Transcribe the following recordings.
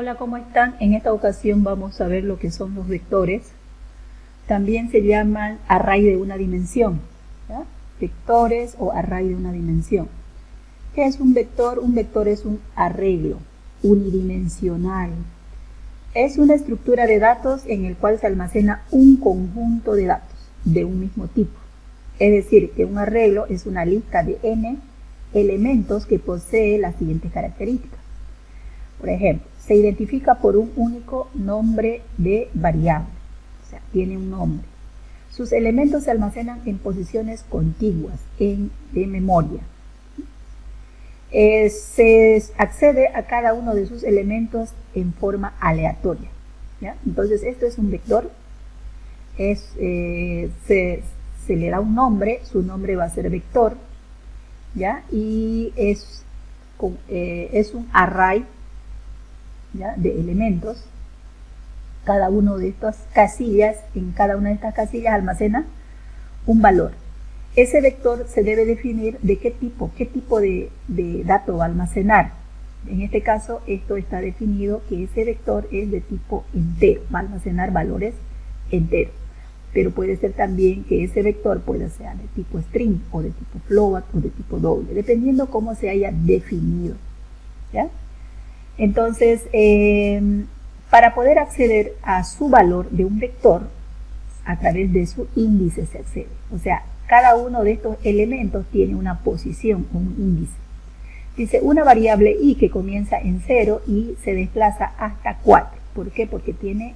Hola, ¿cómo están? En esta ocasión vamos a ver lo que son los vectores. También se llaman array de una dimensión, ¿ya? Vectores o array de una dimensión. ¿Qué es un vector? Un vector es un arreglo unidimensional. Es una estructura de datos en el cual se almacena un conjunto de datos de un mismo tipo. Es decir, que un arreglo es una lista de n elementos que posee las siguientes características. Por ejemplo, se identifica por un único nombre de variable, o sea, tiene un nombre. Sus elementos se almacenan en posiciones contiguas de memoria. Se accede a cada uno de sus elementos en forma aleatoria, ¿ya? Entonces, esto es un vector. Se le da un nombre, su nombre va a ser vector, ¿ya? Y es un array, ¿ya?, de elementos. Cada uno de estas casillas, en cada una de estas casillas almacena un valor. Ese vector se debe definir de qué tipo de dato va a almacenar. En este caso, esto está definido que ese vector es de tipo entero, va a almacenar valores enteros. Pero puede ser también que ese vector pueda ser de tipo string, o de tipo float, o de tipo doble, dependiendo cómo se haya definido, ¿ya? Entonces, para poder acceder a su valor de un vector, a través de su índice se accede. O sea, cada uno de estos elementos tiene una posición, un índice. Dice, una variable i que comienza en 0 y se desplaza hasta 4. ¿Por qué? Porque tiene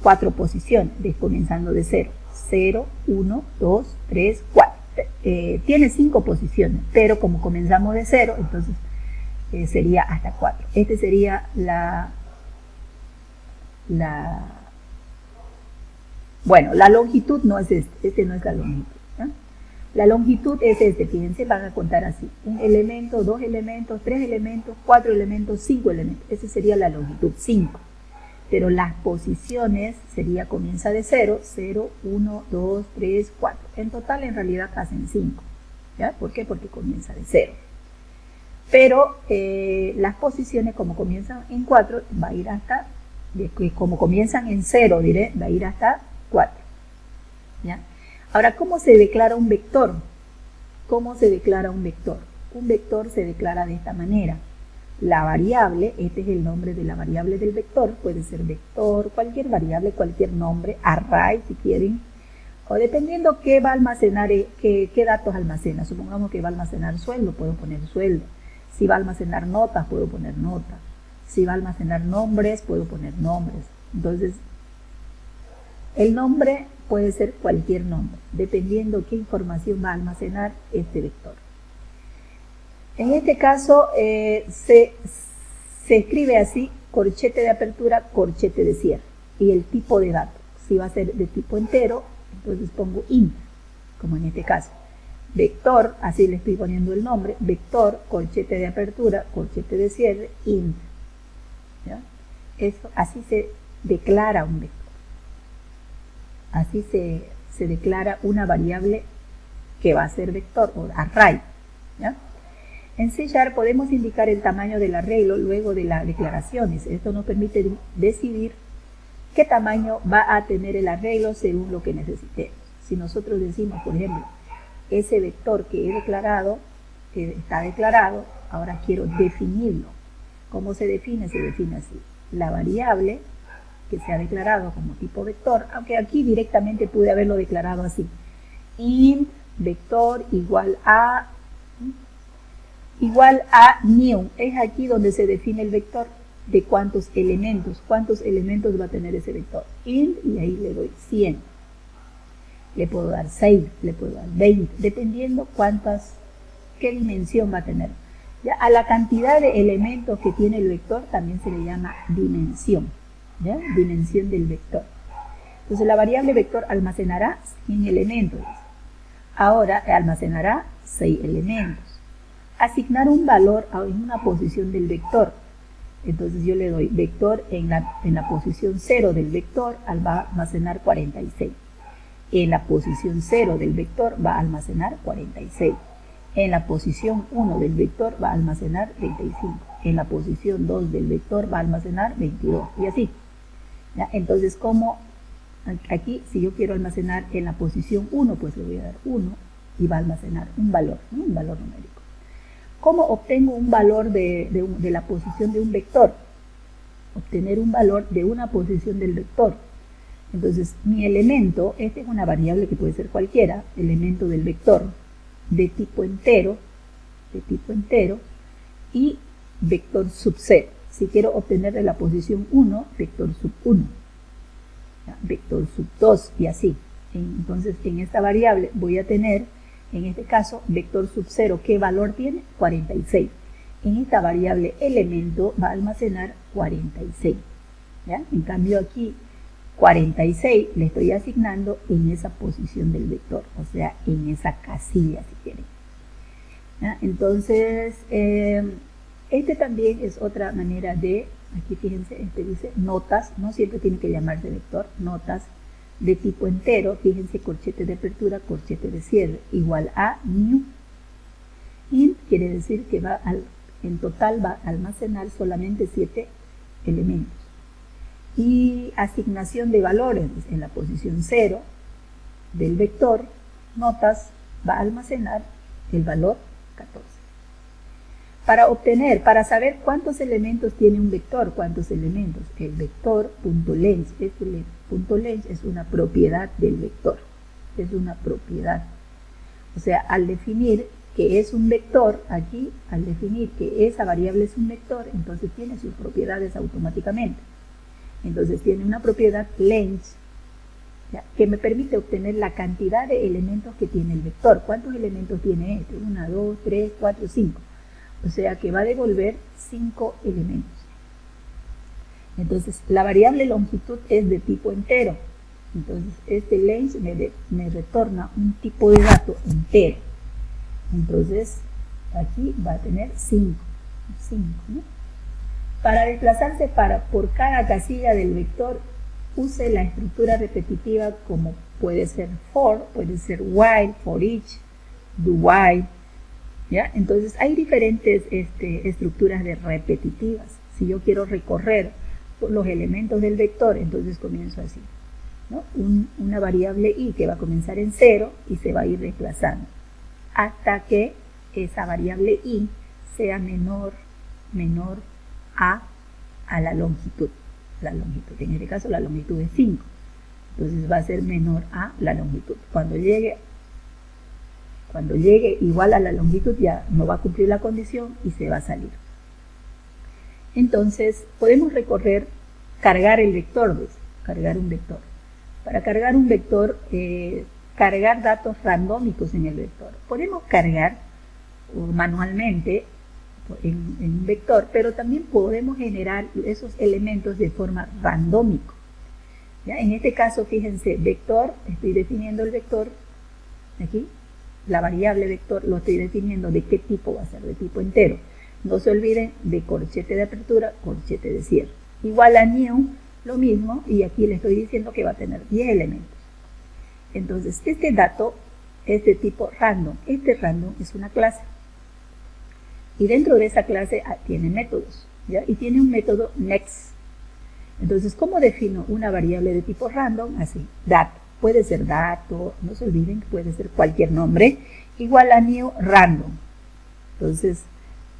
4 posiciones, comenzando de 0. 0, 1, 2, 3, 4. Tiene 5 posiciones, pero como comenzamos de 0, entonces sería hasta 4. Este sería la longitud no es este no es la longitud, ¿no? La longitud es fíjense, van a contar así: un elemento, 2 elementos, 3 elementos, 4 elementos, 5 elementos. Esa sería la longitud, 5. Pero las posiciones comienza de 0, 0, 1, 2, 3, 4. En total, en realidad, hacen 5. ¿Ya? ¿Por qué? Porque comienza de 0. Pero las posiciones, como comienzan en 4, va a ir hasta, como comienzan en 0, va a ir hasta 4. ¿Ya? Ahora, ¿cómo se declara un vector? ¿Cómo se declara un vector? Un vector se declara de esta manera. La variable, este es el nombre de la variable del vector, puede ser vector, cualquier variable, cualquier nombre, array si quieren, o dependiendo qué va a almacenar, qué datos almacena. Supongamos que va a almacenar sueldo, puedo poner sueldo. Si va a almacenar notas, puedo poner notas. Si va a almacenar nombres, puedo poner nombres. Entonces, el nombre puede ser cualquier nombre, dependiendo qué información va a almacenar este vector. En este caso, se escribe así: corchete de apertura, corchete de cierre. Y el tipo de dato, si va a ser de tipo entero, entonces pongo int, como en este caso. Vector, así le estoy poniendo el nombre: vector, corchete de apertura, corchete de cierre, int. ¿Ya? Así se declara un vector. Así se declara una variable que va a ser vector o array. ¿Ya? En C# podemos indicar el tamaño del arreglo luego de las declaraciones. Esto nos permite decidir qué tamaño va a tener el arreglo según lo que necesitemos. Si nosotros decimos, por ejemplo, ese vector que he declarado, que está declarado, ahora quiero definirlo. ¿Cómo se define? Se define así: la variable que se ha declarado como tipo vector, aunque aquí directamente pude haberlo declarado así: int vector igual a new. Es aquí donde se define el vector de cuántos elementos va a tener ese vector. Int, y ahí le doy 100. Le puedo dar 6, le puedo dar 20, dependiendo qué dimensión va a tener. Ya, a la cantidad de elementos que tiene el vector también se le llama dimensión, ¿ya? Dimensión del vector. Entonces, la variable vector almacenará 100 elementos. Ahora almacenará 6 elementos. Asignar un valor en una posición del vector. Entonces yo le doy vector en la posición 0 del vector, va a almacenar 46. En la posición 0 del vector va a almacenar 46. En la posición 1 del vector va a almacenar 35. en la posición 2 del vector va a almacenar 22 y así. ¿Ya? Entonces, como aquí, si yo quiero almacenar en la posición 1, pues le voy a dar 1 y va a almacenar un valor, ¿no? Un valor numérico. ¿Cómo obtengo un valor de la posición de un vector? Obtener un valor de una posición del vector. Entonces, mi elemento, esta es una variable que puede ser cualquiera, elemento del vector de tipo entero, y vector sub 0. Si quiero obtener de la posición 1, vector sub 1, ¿ya? Vector sub 2 y así. Entonces, en esta variable voy a tener, en este caso, vector sub 0, ¿qué valor tiene? 46. En esta variable elemento va a almacenar 46. ¿Ya? En cambio aquí, 46 le estoy asignando en esa posición del vector, o sea, en esa casilla, si quieren. ¿Ya? Entonces, este también es otra manera de, aquí fíjense, este dice notas, no siempre tiene que llamarse vector, notas de tipo entero, fíjense, corchete de apertura, corchete de cierre, igual a new. Int quiere decir que en total va a almacenar solamente 7 elementos. Y asignación de valores en la posición 0 del vector, notas, va a almacenar el valor 14. Para saber cuántos elementos tiene un vector, cuántos elementos, el vector.length, este punto length es una propiedad del vector, es una propiedad. O sea, al definir que es un vector, aquí, al definir que esa variable es un vector, entonces tiene sus propiedades automáticamente. Entonces tiene una propiedad length, ¿ya? Que me permite obtener la cantidad de elementos que tiene el vector. ¿Cuántos elementos tiene este? 1, 2, 3, 4, 5. O sea que va a devolver 5 elementos. Entonces la variable longitud es de tipo entero. Entonces este length me retorna un tipo de dato entero. Entonces aquí va a tener 5, ¿no? Para desplazarse por cada casilla del vector, use la estructura repetitiva como puede ser for, puede ser while, for each, do while, ¿ya? Entonces hay diferentes estructuras repetitivas. Si yo quiero recorrer los elementos del vector, entonces comienzo así, ¿no? Una variable i que va a comenzar en 0 y se va a ir desplazando hasta que esa variable i sea menor a la longitud. En este caso la longitud es 5. Entonces va a ser menor a la longitud. Cuando llegue igual a la longitud ya no va a cumplir la condición y se va a salir. Entonces podemos cargar el vector, cargar un vector. Para cargar un vector, cargar datos randómicos en el vector. Podemos cargar manualmente en un vector, pero también podemos generar esos elementos de forma randómica. ¿Ya? En este caso, fíjense, vector, estoy definiendo el vector, aquí, la variable vector lo estoy definiendo de qué tipo va a ser, de tipo entero. No se olviden de corchete de apertura, corchete de cierre. Igual a new, lo mismo, y aquí le estoy diciendo que va a tener 10 elementos. Entonces, este dato es de tipo random. Este random es una clase. Y dentro de esa clase tiene métodos, ¿ya? Y tiene un método next. Entonces, ¿cómo defino una variable de tipo random? Así, dato. Puede ser dato, no se olviden que puede ser cualquier nombre, igual a new random. Entonces,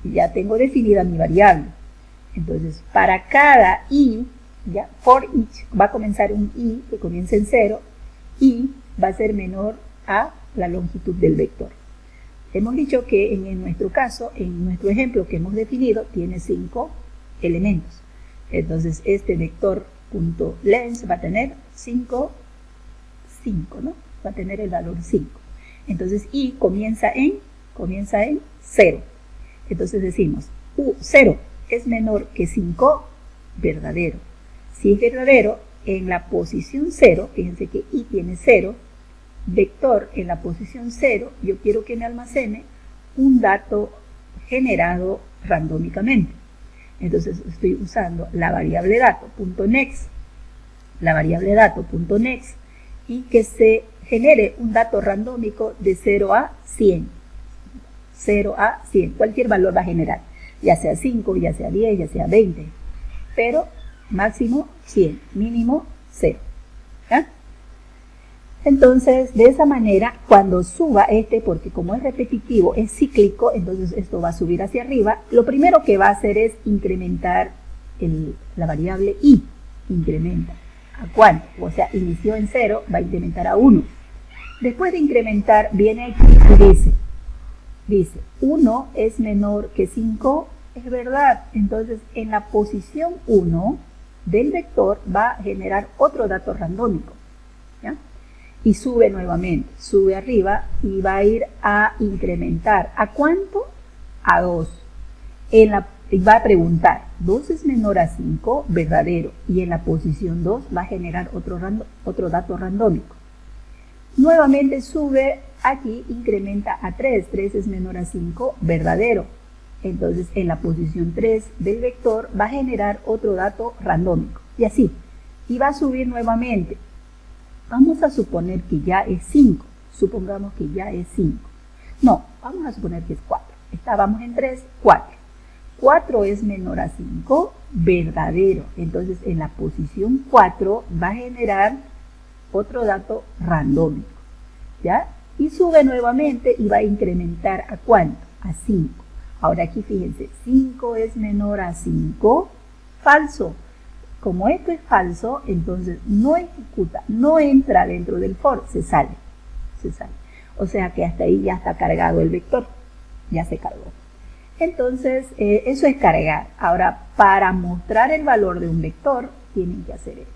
ya tengo definida mi variable. Entonces, para cada i, ya, for each, va a comenzar un i que comienza en 0, y va a ser menor a la longitud del vector. Hemos dicho que en nuestro caso, en nuestro ejemplo que hemos definido, tiene 5 elementos. Entonces, este vector.length va a tener 5, ¿no? Va a tener el valor 5. Entonces, i comienza en 0. Entonces decimos, 0 es menor que 5, verdadero. Si es verdadero, en la posición 0, fíjense que i tiene 0, vector en la posición 0, yo quiero que me almacene un dato generado randómicamente. Entonces estoy usando la variable dato.next, y que se genere un dato randómico de 0 a 100. 0 a 100, cualquier valor va a generar. ya sea 5, ya sea 10, ya sea 20, pero máximo 100, mínimo 0. ¿Ya? Entonces, de esa manera, cuando suba porque como es repetitivo, es cíclico, entonces esto va a subir hacia arriba, lo primero que va a hacer es incrementar la variable i, incrementa. ¿A cuánto? O sea, inició en 0, va a incrementar a 1. Después de incrementar, viene aquí y dice, 1 es menor que 5, es verdad. Entonces, en la posición 1 del vector va a generar otro dato randómico. ¿Ya? Y sube nuevamente, sube arriba y va a ir a incrementar. ¿A cuánto? A 2. Va a preguntar, 2 es menor a 5, verdadero. Y en la posición 2 va a generar otro dato randómico. Nuevamente sube aquí, incrementa a 3. 3 es menor a 5, verdadero. Entonces en la posición 3 del vector va a generar otro dato randómico. Y así. Y va a subir nuevamente. Vamos a suponer que ya es 5. Supongamos que ya es 5. No, vamos a suponer que es 4. Estábamos en 3, 4. 4 es menor a 5, verdadero. Entonces en la posición 4 va a generar otro dato randómico. ¿Ya? Y sube nuevamente y va a incrementar ¿a cuánto? A 5. Ahora aquí fíjense, 5 es menor a 5, falso. Como esto es falso, entonces no ejecuta, no entra dentro del for, se sale. O sea que hasta ahí ya está cargado el vector, ya se cargó. Entonces, eso es cargar. Ahora, para mostrar el valor de un vector, tienen que hacer esto.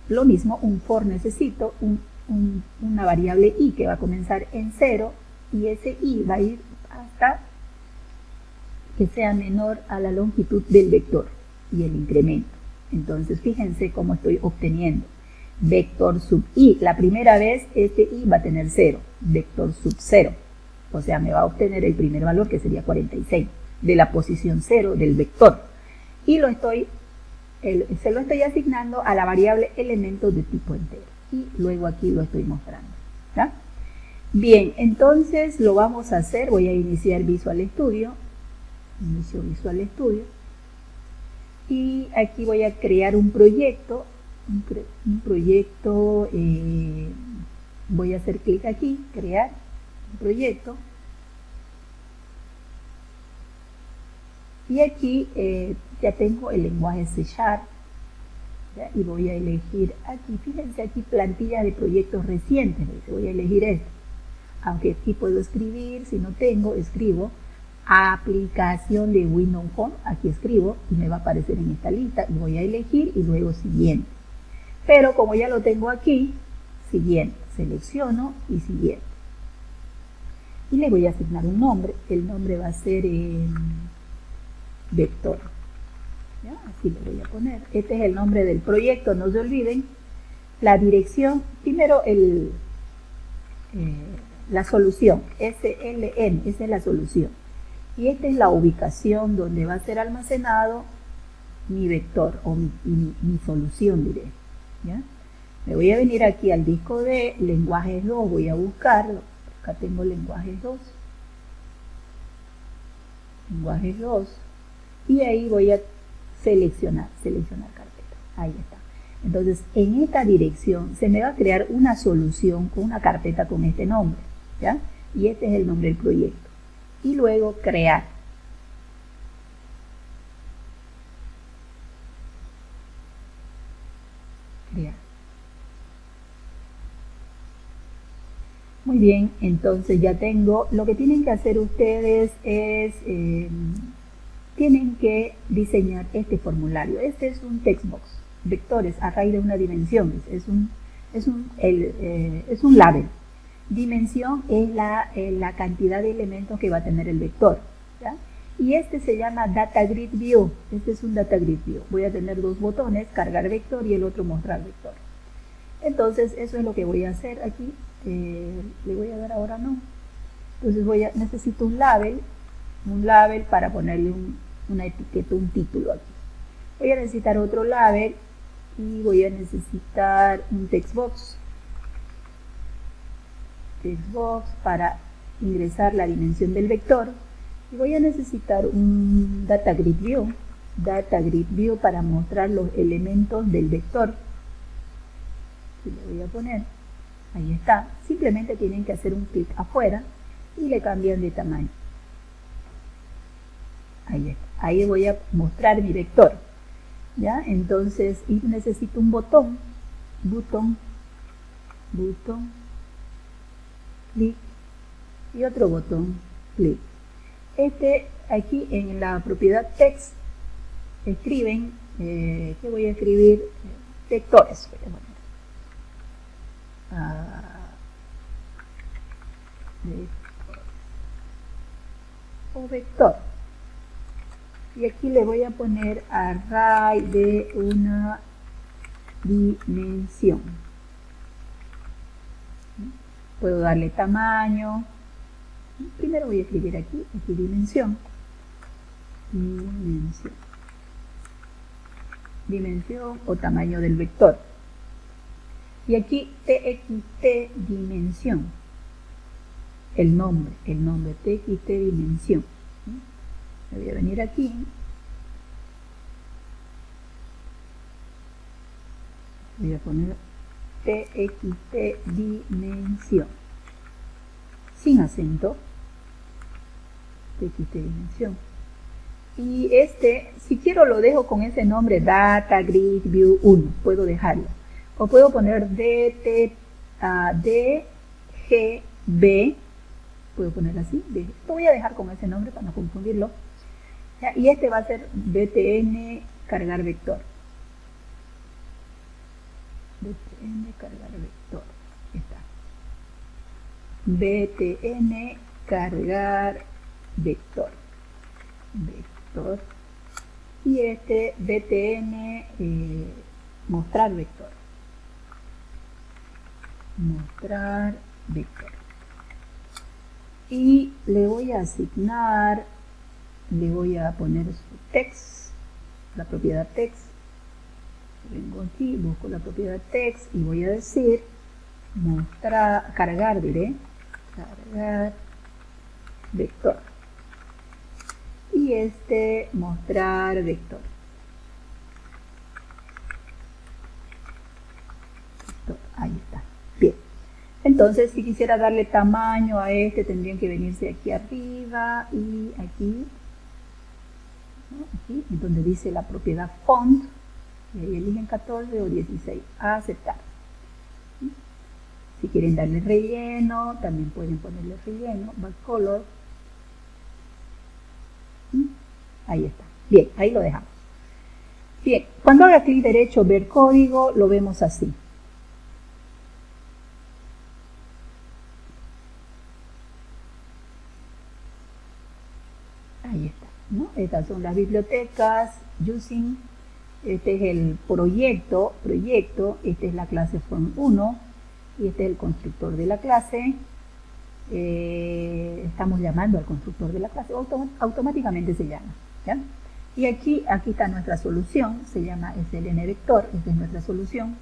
Lo mismo, un for necesito una variable i que va a comenzar en 0 y ese i va a ir hasta que sea menor a la longitud del vector y el incremento. Entonces fíjense cómo estoy obteniendo vector sub i. La primera vez este i va a tener 0, vector sub 0. O sea, me va a obtener el primer valor que sería 46 de la posición 0 del vector. Y se lo estoy asignando a la variable elemento de tipo entero. Y luego aquí lo estoy mostrando. ¿Ya? Bien, entonces lo vamos a hacer. Voy a iniciar Visual Studio. Inicio Visual Studio. Y aquí voy a crear un proyecto. Voy a hacer clic aquí, crear un proyecto. Y aquí ya tengo el lenguaje C#. ¿Ya? Y voy a elegir aquí, fíjense aquí, plantilla de proyectos recientes. Voy a elegir esto. Aunque aquí puedo escribir, si no tengo, escribo aplicación de Windows Phone, aquí escribo y me va a aparecer en esta lista y voy a elegir y luego siguiente. Pero como ya lo tengo aquí, siguiente, selecciono y siguiente. Y le voy a asignar un nombre, el nombre va a ser vector. ¿Ya? Así le voy a poner. Este es el nombre del proyecto, no se olviden. La dirección, primero la solución, SLN, esa es la solución. Y esta es la ubicación donde va a ser almacenado mi vector o mi solución, diré. ¿Ya? Me voy a venir aquí al disco de lenguajes 2, voy a buscarlo. Acá tengo lenguajes 2. Lenguajes 2. Y ahí voy a seleccionar carpeta. Ahí está. Entonces, en esta dirección se me va a crear una solución con una carpeta con este nombre. ¿Ya? Y este es el nombre del proyecto. Y luego crear. Muy bien, entonces ya tengo. Lo que tienen que hacer ustedes es, tienen que diseñar este formulario. Este es un textbox, vectores a raíz de una dimensión. Es un label. Dimensión es la cantidad de elementos que va a tener el vector. ¿Ya? Y este se llama Data Grid View. Este es un Data Grid View. Voy a tener dos botones, cargar vector y el otro mostrar vector. Entonces eso es lo que voy a hacer aquí. Le voy a dar ahora no. Entonces necesito un label para ponerle una etiqueta, un título aquí. Voy a necesitar otro label y voy a necesitar un textbox. Textbox para ingresar la dimensión del vector Y voy a necesitar un Data Grid View para mostrar los elementos del vector. Y le voy a poner, ahí está, simplemente tienen que hacer un clic afuera y le cambian de tamaño. Ahí está, ahí voy a mostrar mi vector, ¿ya? Entonces, y necesito un botón, clic, y otro botón, clic. Aquí en la propiedad text, escriben, ¿qué voy a escribir? Vectores, voy a poner. O vector, y aquí le voy a poner array de una dimensión. Puedo darle tamaño. Primero voy a escribir aquí dimensión o tamaño del vector. Y aquí txt dimensión, el nombre txt dimensión. Me voy a venir aquí, voy a poner txt dimensión, sin acento, txt dimensión. Y si quiero lo dejo con ese nombre, Data Grid View 1, puedo dejarlo. O puedo poner dgb, puedo poner así, lo voy a dejar con ese nombre para no confundirlo. ¿Ya? Y va a ser btn cargar vector. btn cargar vector, está. btn cargar vector. Y btn mostrar vector. Y le voy a asignar, le voy a poner su text, la propiedad text. Vengo aquí, busco la propiedad text y voy a decir cargar vector. Y mostrar vector. Ahí está. Bien. Entonces, si quisiera darle tamaño a tendrían que venirse aquí arriba y aquí, ¿no? Aquí, donde dice la propiedad font, y ahí eligen 14 o 16, a aceptar. Si quieren darle relleno, también pueden ponerle relleno, backcolor. Ahí está. Bien, ahí lo dejamos. Bien, cuando haga clic derecho, ver código, lo vemos así. Ahí está, ¿no? Estas son las bibliotecas, using, este es el proyecto, esta es la clase form 1, y este es el constructor de la clase. Estamos llamando al constructor de la clase, automáticamente se llama, ¿ya? Y aquí está nuestra solución, se llama sln vector, esta es nuestra solución,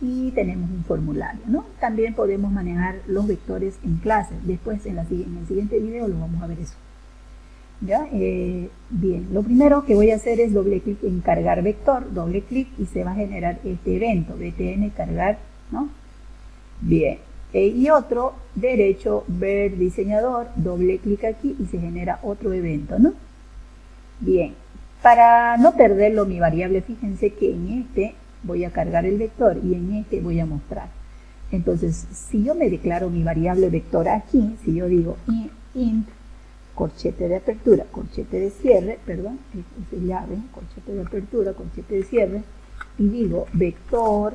y tenemos un formulario, ¿no? También podemos manejar los vectores en clase, después en el siguiente video lo vamos a ver eso. ¿Ya? Bien, lo primero que voy a hacer es doble clic en cargar vector, doble clic y se va a generar este evento, btn cargar, ¿no? Bien, y otro, derecho, ver diseñador, doble clic aquí y se genera otro evento, ¿no? Bien, para no perderlo mi variable, fíjense que en voy a cargar el vector y en voy a mostrar. Entonces, si yo me declaro mi variable vector aquí, si yo digo int, corchete de apertura, corchete de cierre, perdón, es llave, corchete de apertura, corchete de cierre, y digo vector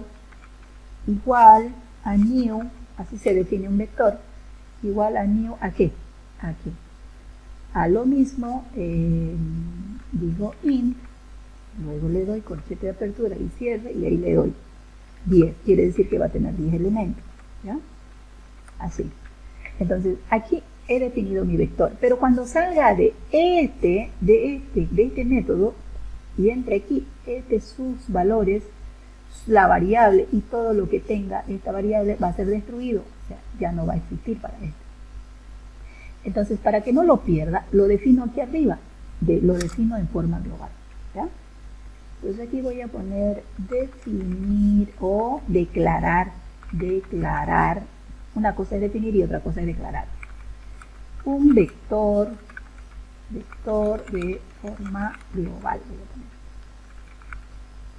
igual a new, así se define un vector, igual a new, ¿a qué? Aquí. A lo mismo, digo int, luego le doy corchete de apertura y cierre, y ahí le doy 10, quiere decir que va a tener 10 elementos, ¿ya? Así. Entonces, aquí he definido mi vector, pero cuando salga de este método y entre aquí sus valores, la variable y todo lo que tenga esta variable va a ser destruido, o sea, ya no va a existir para esto. Entonces, para que no lo pierda, lo defino aquí arriba, lo defino en forma global, ¿ya? Entonces aquí voy a poner definir o declarar, una cosa es definir y otra cosa es declarar. Un vector de forma global, voy a poner,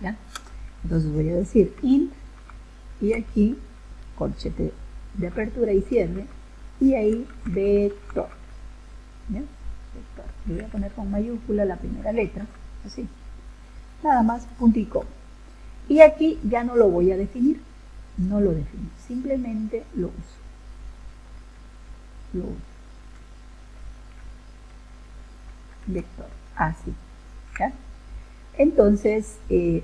¿ya? Entonces voy a decir int y aquí corchete de apertura y cierre y ahí vector, ¿ya? Vector. Le voy a poner con mayúscula la primera letra, así, nada más, punto y coma. Y aquí ya no lo voy a definir, no lo defino, simplemente lo uso. Vector, así, ¿ya? Entonces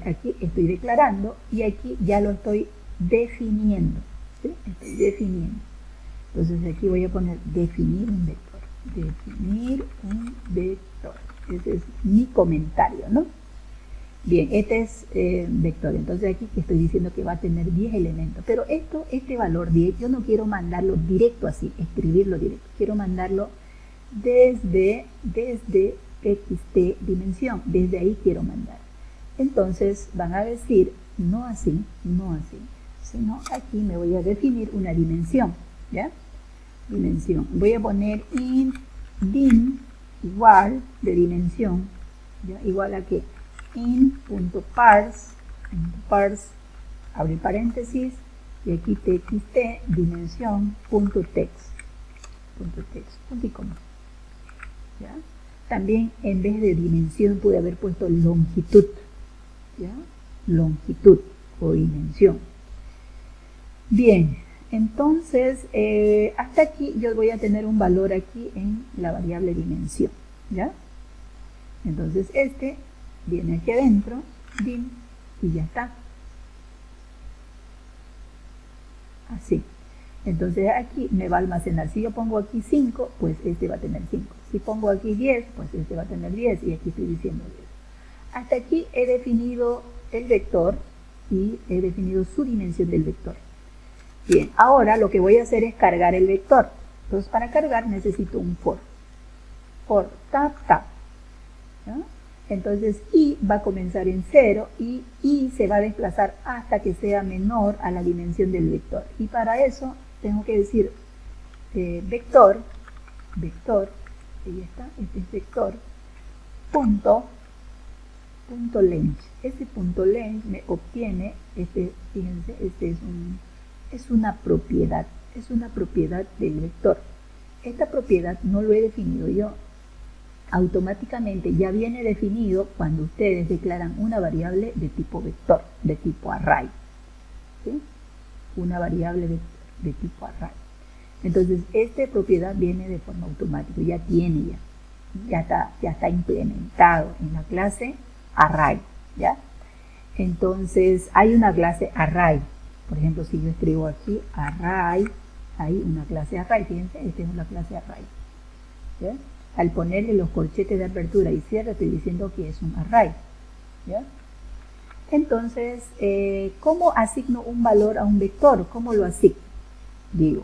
aquí estoy declarando y aquí ya lo estoy definiendo, ¿sí? Estoy definiendo. Entonces aquí voy a poner definir un vector, ese es mi comentario, ¿no? Bien, este es vector, entonces aquí que estoy diciendo que va a tener 10 elementos, pero este valor 10 yo no quiero mandarlo directo así, escribirlo directo, quiero mandarlo desde txt dimensión, desde ahí quiero mandar. Entonces van a decir no así, sino aquí me voy a definir una dimensión, ¿ya? Dimensión, voy a poner int dim igual de dimensión, ¿ya? Igual a que int.parse, abre paréntesis, y aquí txt dimensión punto text, punto y coma, ¿ya? También en vez de dimensión pude haber puesto longitud, ¿ya? Longitud o dimensión. Bien, entonces hasta aquí yo voy a tener un valor aquí en la variable dimensión, ¿ya? Entonces este viene aquí adentro, dim, y ya está. Así. Entonces aquí me va a almacenar. Si yo pongo aquí 5, pues este va a tener 5. Si pongo aquí 10, pues este va a tener 10. Y aquí estoy diciendo 10. Hasta aquí he definido el vector y he definido su dimensión del vector. Bien, ahora lo que voy a hacer es cargar el vector. Entonces para cargar necesito un for. For tab tab, ¿ya? Entonces i va a comenzar en 0 y i se va a desplazar hasta que sea menor a la dimensión del vector. Y para eso tengo que decir vector, ahí está, este es vector, punto length. Ese punto length me obtiene, fíjense, es una propiedad del vector. Esta propiedad no lo he definido yo. Automáticamente ya viene definido cuando ustedes declaran una variable de tipo vector, de tipo array, ¿sí? Una variable de tipo array. Entonces, esta propiedad viene de forma automática, ya está implementado en la clase array, ¿ya? Entonces, hay una clase array. Por ejemplo, si yo escribo aquí array, hay una clase array, fíjense, esta es una clase array, ¿ya? Al ponerle los corchetes de apertura y cierre estoy diciendo que es un array, ¿ya? Entonces, ¿cómo asigno un valor a un vector? ¿Cómo lo asigno? Digo,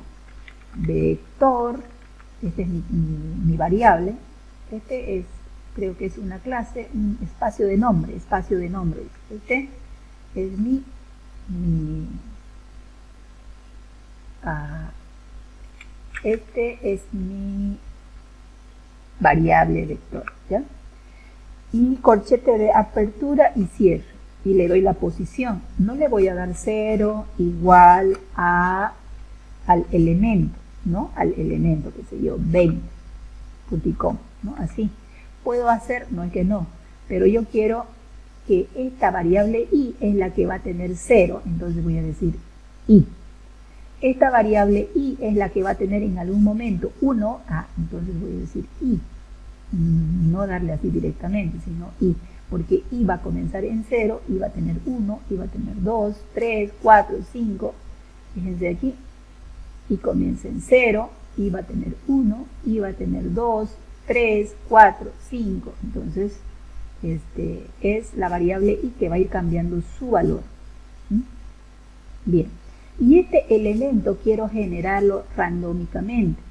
vector, este es mi variable, este es, creo que es una clase, un espacio de nombre, este es mi variable vector, ¿ya? Y corchete de apertura y cierre, y le doy la posición. No le voy a dar 0 igual al elemento, ¿no? Al elemento, qué sé yo, 20, punticom, ¿no? Así. Puedo hacer, no es que no, pero yo quiero que esta variable i es la que va a tener 0, entonces voy a decir i. Esta variable i es la que va a tener en algún momento 1, entonces voy a decir i. No darle así directamente, sino i, porque i va a comenzar en 0, i va a tener 1, i va a tener 2, 3, 4, 5, fíjense aquí, i comienza en 0, i va a tener 1, i va a tener 2, 3, 4, 5, entonces es la variable i que va a ir cambiando su valor. Bien, y este elemento quiero generarlo randómicamente.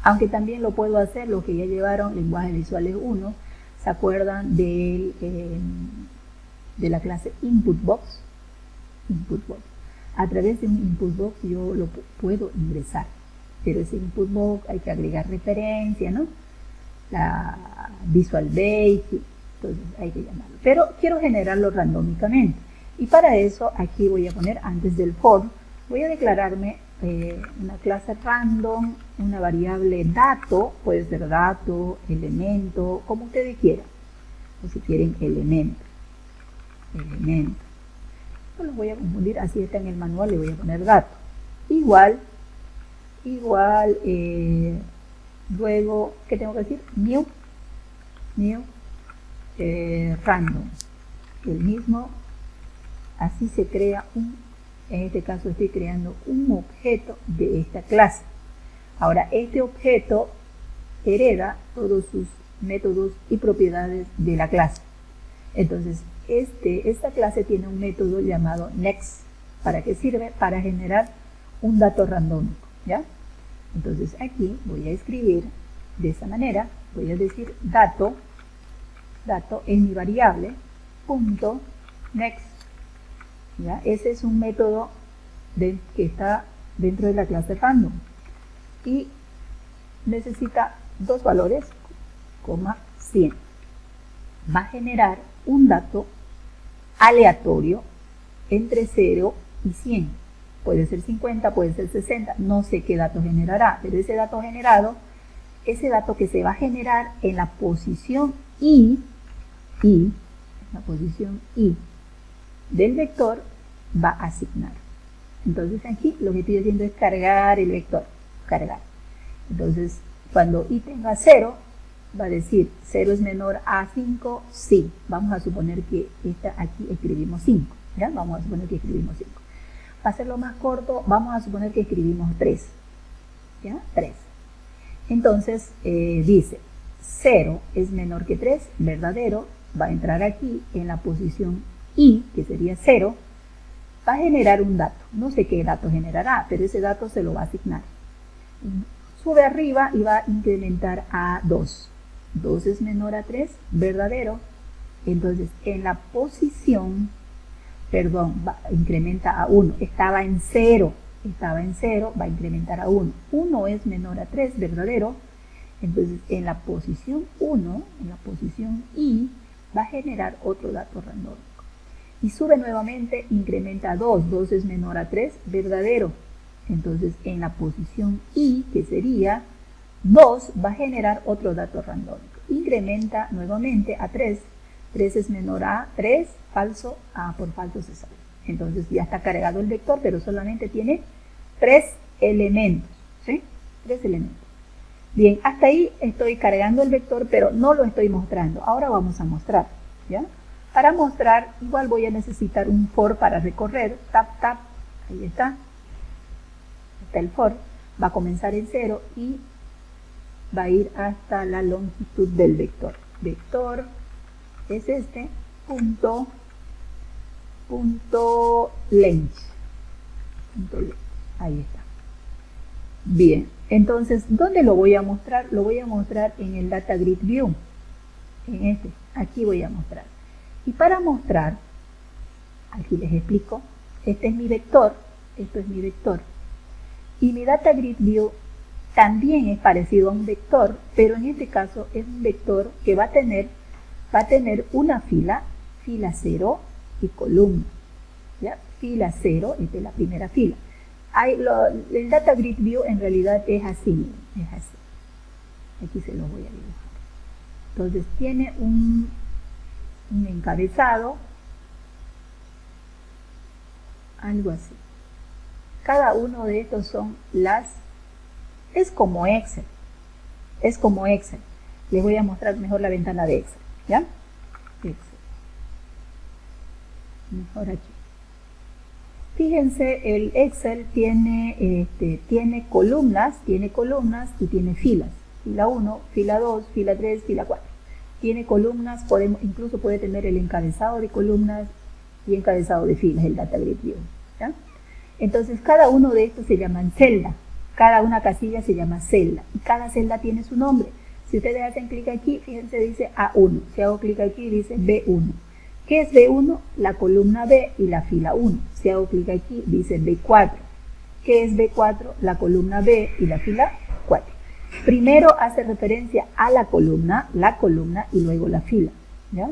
Aunque también lo puedo hacer, los que ya llevaron lenguaje visuales 1, ¿se acuerdan de la clase Input Box? Input Box. A través de un Input Box yo lo puedo ingresar, pero ese Input Box hay que agregar referencia, ¿no? La Visual Basic, entonces hay que llamarlo. Pero quiero generarlo randómicamente. Y para eso aquí voy a poner, antes del for, voy a declararme una clase random, una variable dato, puede ser dato, elemento, como ustedes quieran. O si quieren elemento. No los voy a confundir, así está en el manual, le voy a poner dato. Igual, luego, ¿qué tengo que decir? New, random. El mismo, así se crea en este caso estoy creando un objeto de esta clase. Ahora, este objeto hereda todos sus métodos y propiedades de la clase. Entonces, esta clase tiene un método llamado next. ¿Para qué sirve? Para generar un dato randómico, ¿ya? Entonces, aquí voy a escribir de esa manera, voy a decir dato es mi variable, punto, next. ¿Ya? Ese es un método que está dentro de la clase random y necesita dos valores, 100. Va a generar un dato aleatorio entre 0 y 100. Puede ser 50, puede ser 60, no sé qué dato generará, pero ese dato generado, ese dato que se va a generar en la posición I del vector va a asignar. Entonces aquí lo que estoy haciendo es cargar el vector, cargar. Entonces cuando I tenga 0, va a decir 0 es menor a 5, sí. Vamos a suponer que aquí escribimos 5, ¿ya? Vamos a suponer que escribimos 5. Para hacerlo más corto, vamos a suponer que escribimos 3, ¿ya? 3. Entonces dice 0 es menor que 3, verdadero, va a entrar aquí en la posición I, que sería 0, va a generar un dato. No sé qué dato generará, pero ese dato se lo va a asignar. Sube arriba y va a incrementar a 2. 2 es menor a 3, verdadero. Entonces, en la posición, incrementa a 1. Estaba en 0, va a incrementar a 1. 1 es menor a 3, verdadero. Entonces, en la posición 1, en la posición I, va a generar otro dato randómico. Y sube nuevamente, incrementa a 2, 2 es menor a 3, verdadero. Entonces, en la posición I, que sería 2, va a generar otro dato randómico. Incrementa nuevamente a 3, 3 es menor a 3, falso, por falso se sale. Entonces, ya está cargado el vector, pero solamente tiene 3 elementos, ¿sí? 3 elementos. Bien, hasta ahí estoy cargando el vector, pero no lo estoy mostrando. Ahora vamos a mostrar, ¿ya? Para mostrar, igual voy a necesitar un for para recorrer. Tap, ahí está. Está el for. Va a comenzar en 0 y va a ir hasta la longitud del vector. Vector es este, punto length. Ahí está. Bien, entonces, ¿dónde lo voy a mostrar? Lo voy a mostrar en el Data Grid View. En este, aquí voy a mostrar. Y para mostrar, aquí les explico, este es mi vector, esto es mi vector. Y mi Data Grid View también es parecido a un vector, pero en este caso es un vector que va a tener una fila 0 y columna. ¿Ya? Fila 0, esta es la primera fila. El Data Grid View en realidad es así, Aquí se los voy a dibujar. Entonces tiene un encabezado, algo así. Cada uno de estos son es como Excel. Les voy a mostrar mejor la ventana de Excel, ¿ya? Excel. Mejor aquí. Fíjense, el Excel tiene columnas y tiene filas. Fila 1, fila 2, fila 3, fila 4. Tiene columnas, incluso puede tener el encabezado de columnas y encabezado de filas, el Data Grid View, ¿ya? Entonces, cada uno de estos se llaman celda. Cada una casilla se llama celda y cada celda tiene su nombre. Si ustedes hacen clic aquí, fíjense, dice A1. Si hago clic aquí, dice B1. ¿Qué es B1? La columna B y la fila 1. Si hago clic aquí, dice B4. ¿Qué es B4? La columna B y la fila 4. Primero hace referencia a la columna y luego la fila. ¿Ya?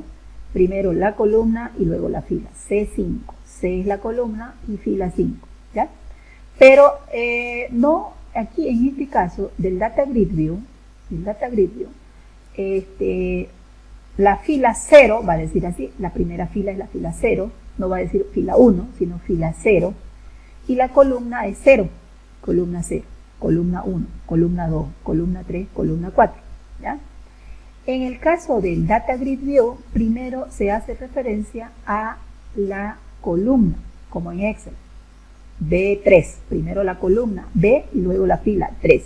Primero la columna y luego la fila. C5. C es la columna y fila 5. ¿Ya? Pero no, aquí en este caso del Data Grid View, la fila 0, va a decir así, la primera fila es la fila 0, no va a decir fila 1, sino fila 0, y la columna es 0, columna 0, columna 1, columna 2, columna 3, columna 4, ¿ya? En el caso del Data Grid View, primero se hace referencia a la columna, como en Excel. B3, primero la columna, B y luego la fila, 3.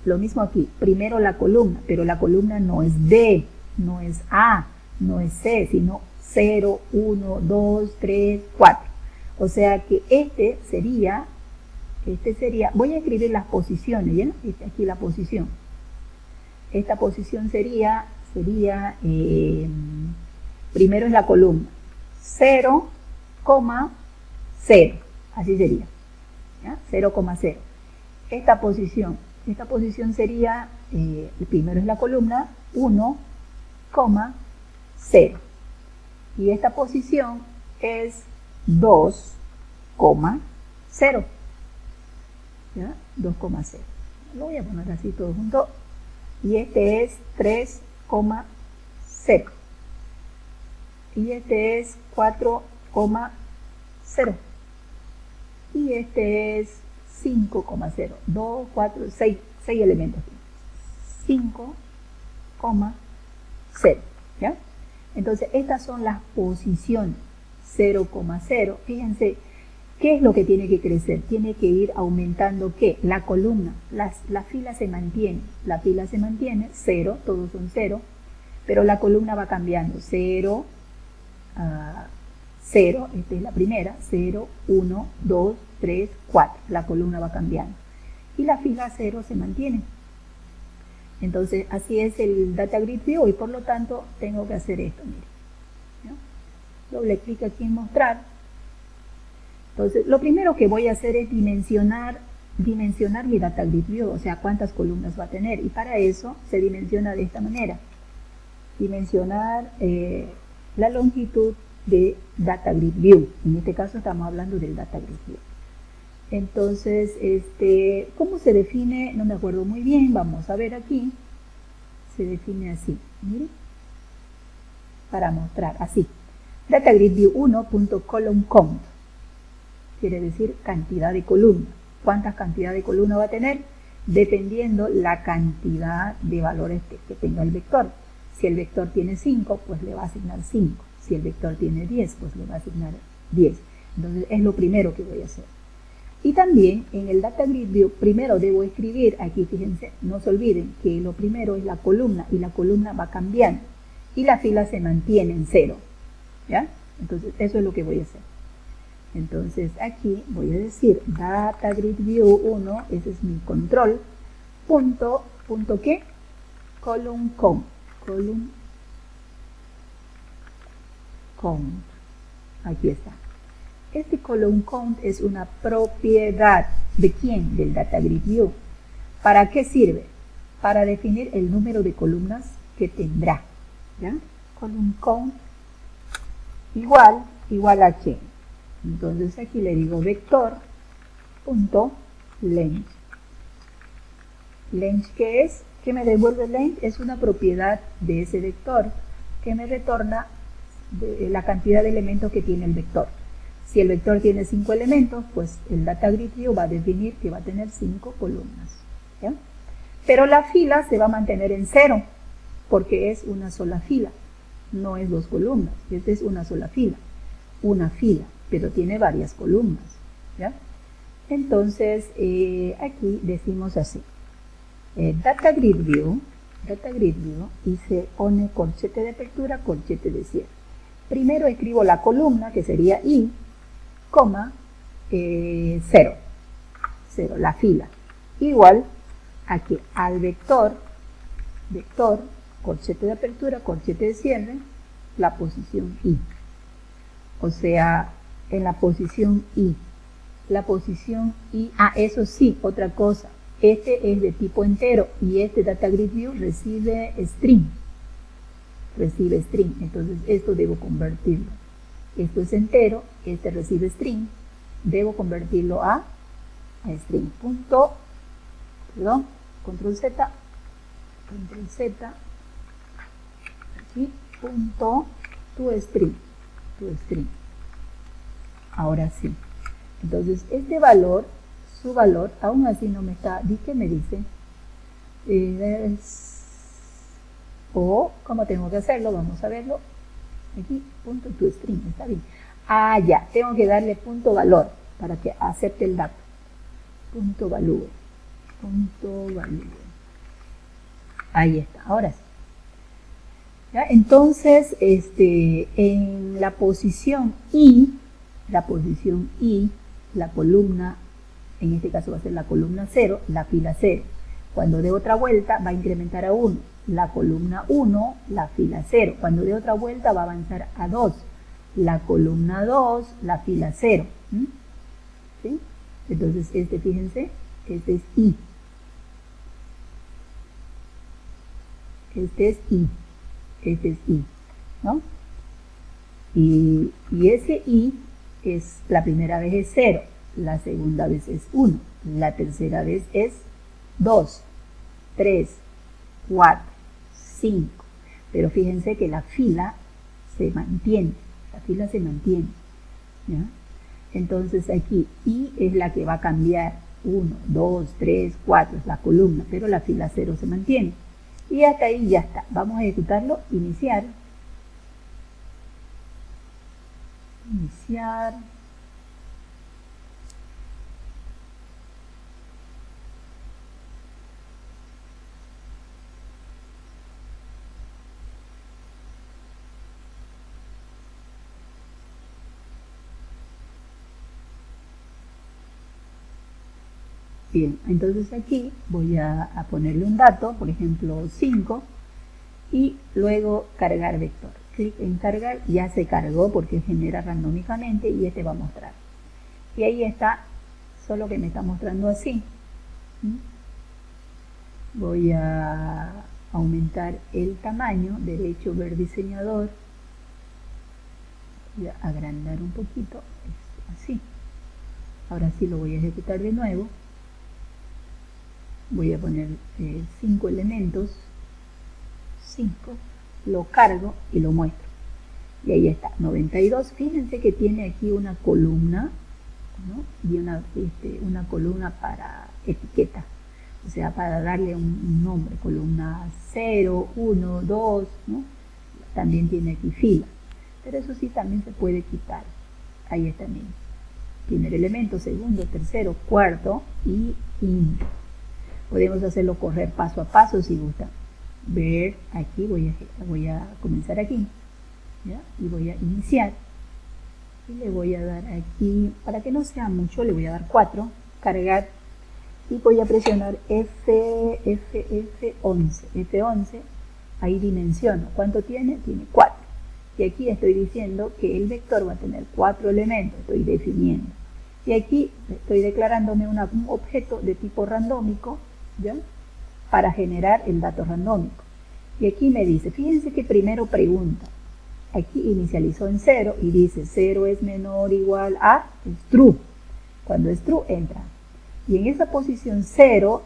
Lo mismo aquí, primero la columna, pero la columna no es D, no es A, no es C, sino 0, 1, 2, 3, 4. O sea que este sería, voy a escribir las posiciones, ¿ya? Aquí la posición. Esta posición sería primero es la columna, 0, 0. Así sería, ¿ya? 0,0. Esta posición sería, primero es la columna, 1, 0. Y esta posición es 2, 0. ¿Ya? 2,0. Lo voy a poner así todo junto. Y este es 3,0. Y este es 4,0. Y este es 5,0, 2, 4, 6 elementos. 5,0, ¿ya? Entonces, estas son las posiciones. 0,0. Fíjense, ¿qué es lo que tiene que crecer? Tiene que ir aumentando, ¿qué? La columna. La fila se mantiene. 0, todos son 0, pero la columna va cambiando. 0, 0, esta es la primera, 0, 1, 2, 3, 4, la columna va cambiando. Y la fila 0 se mantiene. Entonces, así es el Data Grid View y por lo tanto tengo que hacer esto, miren. ¿Ya? Doble clic aquí en mostrar. Entonces, lo primero que voy a hacer es dimensionar mi Data Grid View, o sea, cuántas columnas va a tener. Y para eso se dimensiona de esta manera. Dimensionar la longitud de Data Grid View. En este caso estamos hablando del Data Grid View. Entonces, ¿cómo se define? No me acuerdo muy bien. Vamos a ver aquí. Se define así. Miren. Para mostrar así. Data Grid View 1.column_count. Quiere decir cantidad de columnas. ¿Cuántas cantidades de columnas va a tener? Dependiendo la cantidad de valores que tenga el vector. Si el vector tiene 5, pues le va a asignar 5. Si el vector tiene 10, pues le va a asignar 10. Entonces, es lo primero que voy a hacer. Y también, en el Data Grid View, primero debo escribir, aquí fíjense, no se olviden que lo primero es la columna, y la columna va cambiando. Y la fila se mantiene en 0. ¿Ya? Entonces, eso es lo que voy a hacer. Entonces, aquí voy a decir Data Grid View 1, ese es mi control, punto ¿qué? Column count. Aquí está. Este column count es una propiedad ¿de quién? Del Data Grid View. ¿Para qué sirve? Para definir el número de columnas que tendrá. ¿Ya? Column count igual a qué. Entonces aquí le digo vector.length. Length, ¿qué es? ¿Qué me devuelve length? Es una propiedad de ese vector que me retorna la cantidad de elementos que tiene el vector. Si el vector tiene 5 elementos, pues el Data Grid View va a definir que va a tener 5 columnas. ¿Ya? Pero la fila se va a mantener en 0, porque es una sola fila, no es 2 columnas. Esta es una sola fila, pero tiene varias columnas. ¿Ya? Entonces, aquí decimos así. Data Grid View, y se pone corchete de apertura, corchete de cierre. Primero escribo la columna, que sería I, 0, la fila. igual a que al vector, corchete de apertura, corchete de cierre, la posición I. O sea, en la posición I, eso sí, otra cosa, este es de tipo entero y este Data Grid View recibe string, entonces esto debo convertirlo. Esto es entero, este recibe string, debo convertirlo a string. Control Z, aquí, punto, toString. Ahora sí. Entonces, este valor, su valor, aún así no me está, ¿qué me dice? ¿Cómo tengo que hacerlo? Vamos a verlo. Aquí, punto toString, está bien. Ya, tengo que darle punto valor para que acepte el dato. Punto value. Ahí está, ahora sí. ¿Ya? Entonces, en la posición I, la columna, en este caso va a ser la columna 0, la fila 0. Cuando dé otra vuelta va a incrementar a 1. La columna 1, la fila 0. Cuando dé otra vuelta va a avanzar a 2. La columna 2, la fila 0. ¿Sí? Entonces, fíjense, este es I. Este es I, ¿no? Y ese I es, la primera vez es 0, la segunda vez es 1, la tercera vez es 2, 3, 4, 5. Pero fíjense que la fila se mantiene, ¿ya? Entonces aquí I es la que va a cambiar, 1, 2, 3, 4, es la columna, pero la fila 0 se mantiene. Y hasta ahí ya está. Vamos a ejecutarlo, iniciar. Bien, entonces aquí voy a ponerle un dato, por ejemplo 5, y luego cargar vector. Clic en cargar, ya se cargó porque genera randómicamente y va a mostrar. Y ahí está, solo que me está mostrando así. Voy a aumentar el tamaño, derecho, ver diseñador. Voy a agrandar un poquito, así. Ahora sí lo voy a ejecutar de nuevo. Voy a poner 5 elementos, 5, lo cargo y lo muestro. Y ahí está, 92. Fíjense que tiene aquí una columna, ¿no? Y una columna para etiqueta, o sea, para darle un nombre, columna 0, 1, 2, ¿no? También tiene aquí fila, pero eso sí también se puede quitar. Ahí está, miren. Primer elemento, segundo, tercero, cuarto y quinto. Podemos hacerlo correr paso a paso si gusta. Ver aquí, voy a comenzar aquí, ¿ya? Y voy a iniciar. Y le voy a dar aquí, para que no sea mucho, le voy a dar 4, cargar. Y voy a presionar F11. Ahí dimensiono. ¿Cuánto tiene? Tiene 4. Y aquí estoy diciendo que el vector va a tener 4 elementos, estoy definiendo. Y aquí estoy declarándome un objeto de tipo randómico, ¿ya? Para generar el dato randómico. Y aquí me dice, fíjense que primero pregunta, aquí inicializó en 0 y dice 0 es menor o igual a, es true. Cuando es true, entra. Y en esa posición 0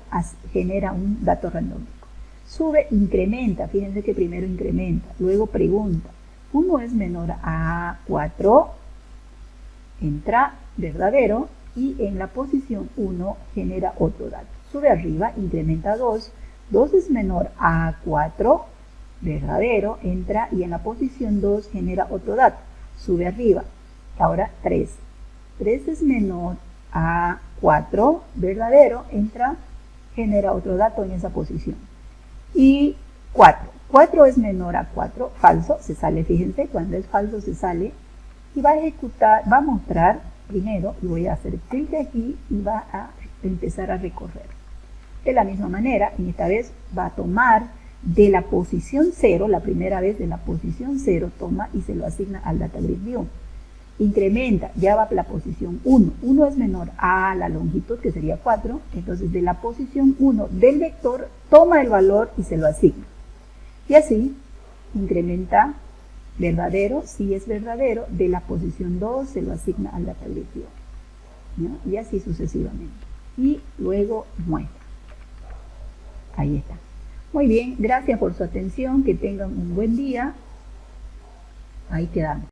genera un dato randómico. Sube, incrementa, fíjense que primero incrementa, luego pregunta, 1 es menor a 4, entra verdadero, y en la posición 1 genera otro dato. Sube arriba, incrementa 2, 2 es menor a 4, verdadero, entra, y en la posición 2 genera otro dato. Sube arriba, ahora 3. 3 es menor a 4, verdadero, entra, genera otro dato en esa posición. Y 4. 4 es menor a 4, falso, se sale, fíjense, cuando es falso se sale, y va a ejecutar, va a mostrar primero, y voy a hacer clic aquí, y va a empezar a recorrer. De la misma manera, en esta vez va a tomar de la posición 0, la primera vez de la posición 0, toma y se lo asigna al Data Grid View. Incrementa, ya va a la posición 1. 1 es menor a la longitud, que sería 4. Entonces, de la posición 1 del vector, toma el valor y se lo asigna. Y así, incrementa verdadero, si es verdadero, de la posición 2 se lo asigna al Data Grid View, ¿no? Y así sucesivamente. Y luego muestra. Ahí está. Muy bien, gracias por su atención, que tengan un buen día. Ahí quedamos.